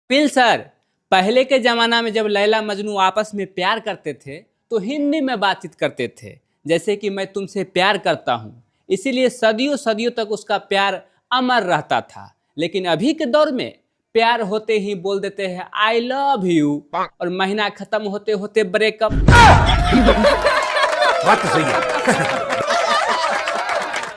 Kapil sir, पहले के जमाना में जब लैला मजनू आपस में प्यार करते थे तो हिंदी में बातचीत करते थे, जैसे कि मैं तुमसे प्यार करता हूँ, इसीलिए सदियों सदियों तक उसका प्यार अमर रहता था। लेकिन अभी के दौर में प्यार होते ही बोल देते हैं आई लव यू, और महीना खत्म होते होते ब्रेकअप। बात तो सही है।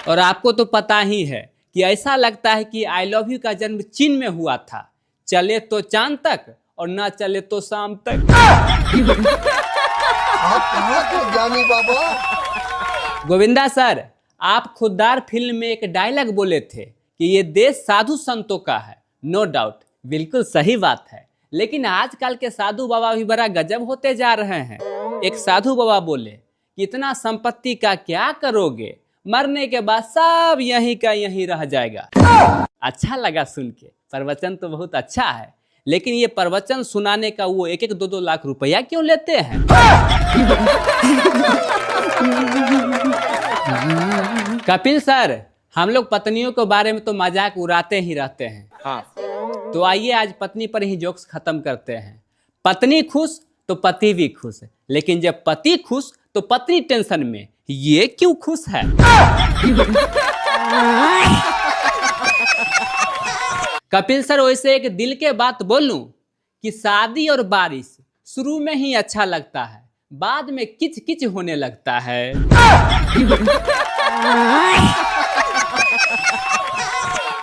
और आपको तो पता ही है कि ऐसा लगता है कि आई लव यू का जन्म चीन में हुआ था। चले तो चांद तक और ना चले तो शाम तक। आप कहाँ के ज्ञानी बाबा? गोविंदा सर, आप खुददार फिल्म में एक डायलॉग बोले थे कि ये देश साधु संतों का है। नो डाउट, बिल्कुल सही बात है। लेकिन आजकल के साधु बाबा भी बड़ा गजब होते जा रहे हैं। एक साधु बाबा बोले कि इतना संपत्ति का क्या करोगे, मरने के बाद सब यहीं का यहीं रह जाएगा। अच्छा लगा सुन के, प्रवचन तो बहुत अच्छा है, लेकिन ये प्रवचन सुनाने का वो 1-2 लाख रुपया क्यों लेते हैं? कपिल सर, हम लोग पत्नियों के बारे में तो मजाक उड़ाते ही रहते हैं। हाँ। तो आइए आज पत्नी पर ही जोक्स खत्म करते हैं। पत्नी खुश तो पति भी खुश, लेकिन जब पति खुश तो पत्नी टेंशन में। ये क्यों खुश है? कपिल सर, वैसे एक दिल के बात बोलूं कि शादी और बारिश शुरू में ही अच्छा लगता है, बाद में किच किच होने लगता है।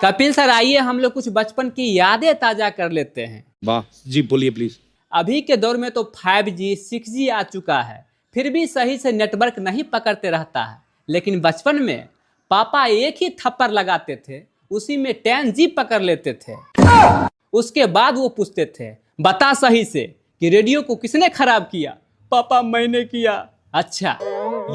कपिल सर, आइए हम लोग कुछ बचपन की यादें ताजा कर लेते हैं। वाह जी, बोलिए प्लीज। अभी के दौर में तो 5G 6G आ चुका है, फिर भी सही से नेटवर्क नहीं पकड़ते रहता है। लेकिन बचपन में पापा एक ही थप्पड़ लगाते थे, उसी में 10G पकड़ लेते थे। उसके बाद वो पूछते थे बता सही से कि रेडियो को किसने खराब किया? पापा मैंने किया। अच्छा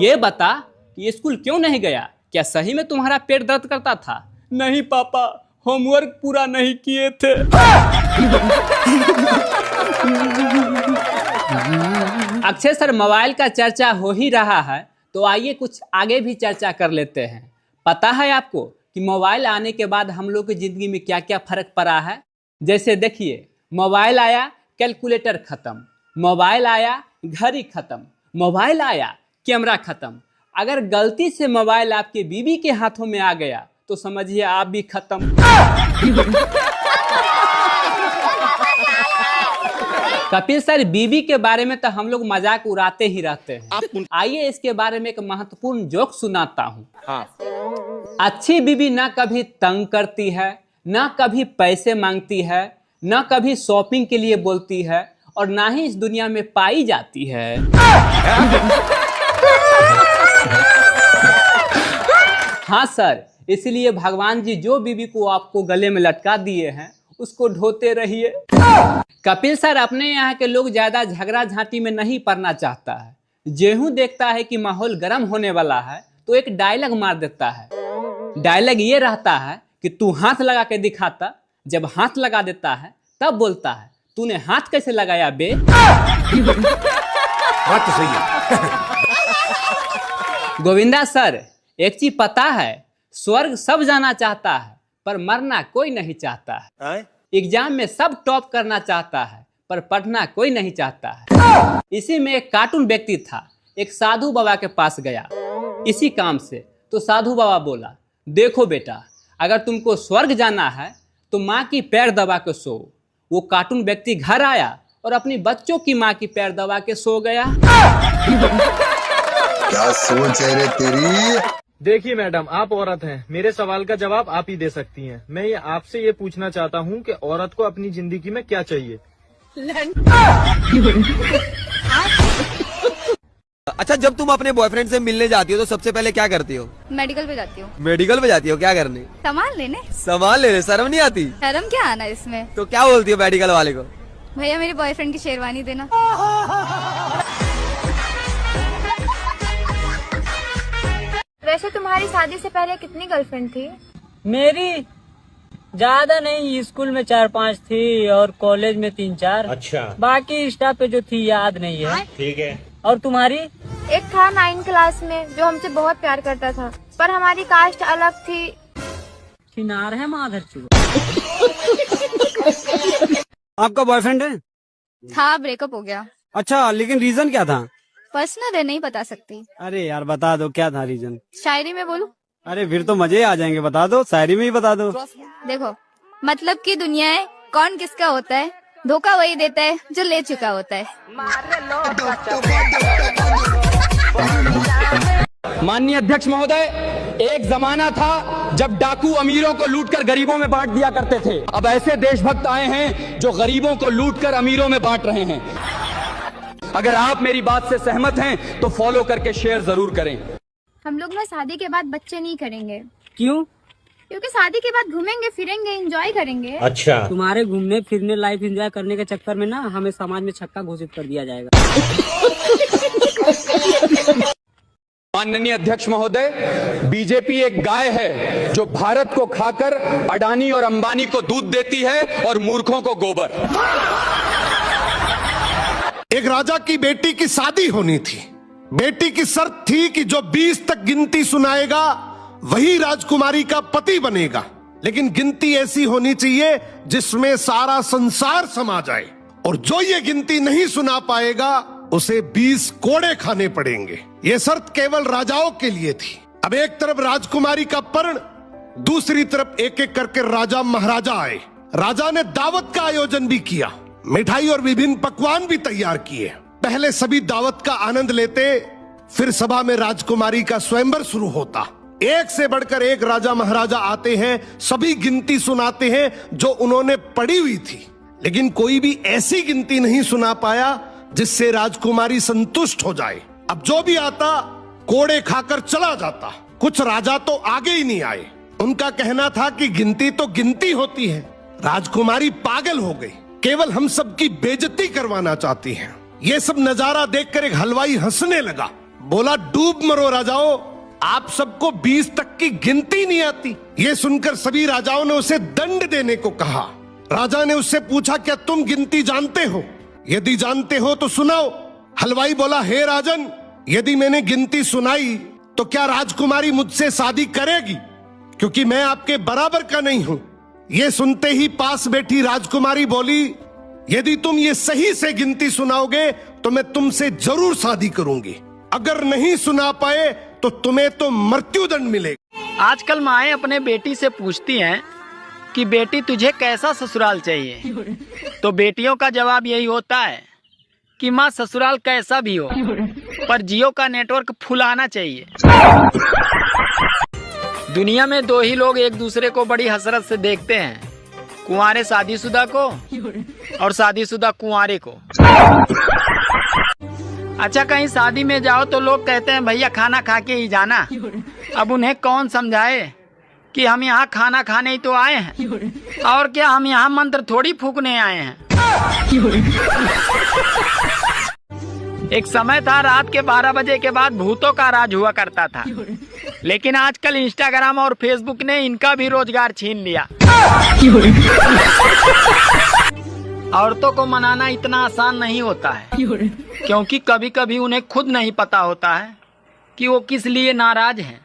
ये बता कि स्कूल क्यों नहीं गया? क्या सही में तुम्हारा पेट दर्द करता था? नहीं पापा, होमवर्क पूरा नहीं किए थे। अक्षय सर, मोबाइल का चर्चा हो ही रहा है तो आइए कुछ आगे भी चर्चा कर लेते हैं। पता है आपको कि मोबाइल आने के बाद हम लोग की जिंदगी में क्या क्या फर्क पड़ा है? जैसे देखिए, मोबाइल आया कैलकुलेटर खत्म, मोबाइल आया घड़ी खत्म, मोबाइल आया कैमरा खत्म। अगर गलती से मोबाइल आपके बीवी के हाथों में आ गया तो समझिए आप भी खत्म। कपिल सर, बीवी के बारे में तो हम लोग मजाक उड़ाते ही रहते हैं। आइए इसके बारे में एक महत्वपूर्ण जोक सुनाता हूँ। हाँ। अच्छी बीवी ना कभी तंग करती है, ना कभी पैसे मांगती है, ना कभी शॉपिंग के लिए बोलती है, और ना ही इस दुनिया में पाई जाती है। हाँ सर, इसलिए भगवान जी जो बीवी को आपको गले में लटका दिए हैं उसको ढोते रहिए। कपिल सर, अपने यहाँ के लोग ज्यादा झगड़ा झांटी में नहीं पड़ना चाहता है। जेहू देखता है कि माहौल गर्म होने वाला है तो एक डायलॉग मार देता है। डायलॉग ये रहता है कि तू हाथ लगा के दिखाता। जब हाथ लगा देता है तब बोलता है तूने हाथ कैसे लगाया बे? बात तो सही है। गोविंदा सर, एक चीज पता है, स्वर्ग सब जाना चाहता है पर मरना कोई नहीं चाहता है। एग्जाम में सब टॉप करना चाहता है पर पढ़ना कोई नहीं चाहता है। इसी में एक कार्टून व्यक्ति था, एक साधु बाबा के पास गया इसी काम से। तो साधु बाबा बोला, देखो बेटा, अगर तुमको स्वर्ग जाना है तो माँ की पैर दबा के सो। वो कार्टून व्यक्ति घर आया और अपनी बच्चों की माँ की पैर दबा के सो गया। क्या सोच है रे तेरी? देखिए मैडम, आप औरत हैं, मेरे सवाल का जवाब आप ही दे सकती हैं। मैं ये आपसे ये पूछना चाहता हूँ कि औरत को अपनी जिंदगी में क्या चाहिए? अच्छा, जब तुम अपने बॉयफ्रेंड से मिलने जाती हो तो सबसे पहले क्या करती हो? मेडिकल पे जाती हूँ। मेडिकल पे जाती हो क्या करने? सामान लेने। सामान लेने? शर्म नहीं आती? शर्म क्या आना इसमें? तो क्या बोलती हो मेडिकल वाले को? भैया मेरे बॉयफ्रेंड की शेरवानी देना। वैसे तुम्हारी शादी से पहले कितनी गर्लफ्रेंड थी? मेरी ज्यादा नहीं, स्कूल में 4-5 थी और कॉलेज में 3-4। अच्छा। बाकी इंस्टा पे जो थी याद नहीं है। ठीक है। और तुम्हारी? एक था 9 क्लास में जो हमसे बहुत प्यार करता था, पर हमारी कास्ट अलग थी। किनार है माधर चूर। आपका बॉयफ्रेंड है? था, ब्रेकअप हो गया। अच्छा, लेकिन रीजन क्या था? पर्सनल है, नहीं बता सकती। अरे यार बता दो, क्या था रीजन? शायरी में बोलूं? अरे फिर तो मजे आ जाएंगे, बता दो, शायरी में ही बता दो। देखो, मतलब की दुनिया है, कौन किसका होता है, धोखा वही देता है जो ले चुका होता है। माननीय अध्यक्ष महोदय, एक जमाना था जब डाकू अमीरों को लूटकर गरीबों में बांट दिया करते थे। अब ऐसे देशभक्त आए हैं जो गरीबों को लूटकर अमीरों में बांट रहे हैं। अगर आप मेरी बात से सहमत हैं तो फॉलो करके शेयर जरूर करें। हम लोग ना शादी के बाद बच्चे नहीं करेंगे। क्यों? क्योंकि शादी के बाद घूमेंगे फिरेंगे एंजॉय करेंगे। अच्छा। तुम्हारे घूमने फिरने लाइफ एंजॉय करने के चक्कर में ना हमें समाज में छक्का घोषित कर दिया जाएगा। माननीय अध्यक्ष महोदय, बीजेपी एक गाय है जो भारत को खाकर अडानी और अंबानी को दूध देती है और मूर्खों को गोबर। एक राजा की बेटी की शादी होनी थी। बेटी की शर्त थी कि जो 20 तक गिनती सुनाएगा वही राजकुमारी का पति बनेगा, लेकिन गिनती ऐसी होनी चाहिए जिसमें सारा संसार समा जाए, और जो ये गिनती नहीं सुना पाएगा उसे 20 कोड़े खाने पड़ेंगे। ये शर्त केवल राजाओं के लिए थी। अब एक तरफ राजकुमारी का पर्ण, दूसरी तरफ एक एक करके राजा महाराजा आए। राजा ने दावत का आयोजन भी किया, मिठाई और विभिन्न पकवान भी तैयार किए। पहले सभी दावत का आनंद लेते, फिर सभा में राजकुमारी का स्वयंवर शुरू होता। एक से बढ़कर एक राजा महाराजा आते हैं, सभी गिनती सुनाते हैं जो उन्होंने पढ़ी हुई थी, लेकिन कोई भी ऐसी गिनती नहीं सुना पाया जिससे राजकुमारी संतुष्ट हो जाए। अब जो भी आता कोड़े खाकर चला जाता। कुछ राजा तो आगे ही नहीं आए। उनका कहना था कि गिनती तो गिनती होती है। राजकुमारी पागल हो गई, केवल हम सबकी बेइज्जती करवाना चाहती हैं। ये सब नजारा देखकर एक हलवाई हंसने लगा, बोला डूब मरो राजाओं, आप सबको 20 तक की गिनती नहीं आती। ये सुनकर सभी राजाओं ने उसे दंड देने को कहा। राजा ने उससे पूछा, क्या तुम गिनती जानते हो? यदि जानते हो तो सुनाओ। हलवाई बोला, हे राजन, यदि मैंने गिनती सुनाई तो क्या राजकुमारी मुझसे शादी करेगी? क्योंकि मैं आपके बराबर का नहीं हूं। ये सुनते ही पास बैठी राजकुमारी बोली, यदि तुम ये सही से गिनती सुनाओगे तो मैं तुमसे जरूर शादी करूंगी, अगर नहीं सुना पाए तो तुम्हें तो मृत्युदंड मिलेगा। आजकल माएं अपने बेटी से पूछती हैं कि बेटी तुझे कैसा ससुराल चाहिए, तो बेटियों का जवाब यही होता है कि माँ ससुराल कैसा भी हो पर जियो का नेटवर्क फुल आना चाहिए। दुनिया में दो ही लोग एक दूसरे को बड़ी हसरत से देखते हैं, कुंवारे शादीशुदा को और शादीशुदा कुंवारे को। अच्छा, कहीं शादी में जाओ तो लोग कहते हैं भैया खाना खा के ही जाना। अब उन्हें कौन समझाए कि हम यहाँ खाना खाने ही तो आए हैं, और क्या हम यहाँ मंत्र थोड़ी फूकने आए हैं। एक समय था रात के 12 बजे के बाद भूतों का राज हुआ करता था, लेकिन आजकल इंस्टाग्राम और फेसबुक ने इनका भी रोजगार छीन लिया। औरतों को मनाना इतना आसान नहीं होता है, क्योंकि कभी कभी उन्हें खुद नहीं पता होता है कि वो किस लिए नाराज हैं।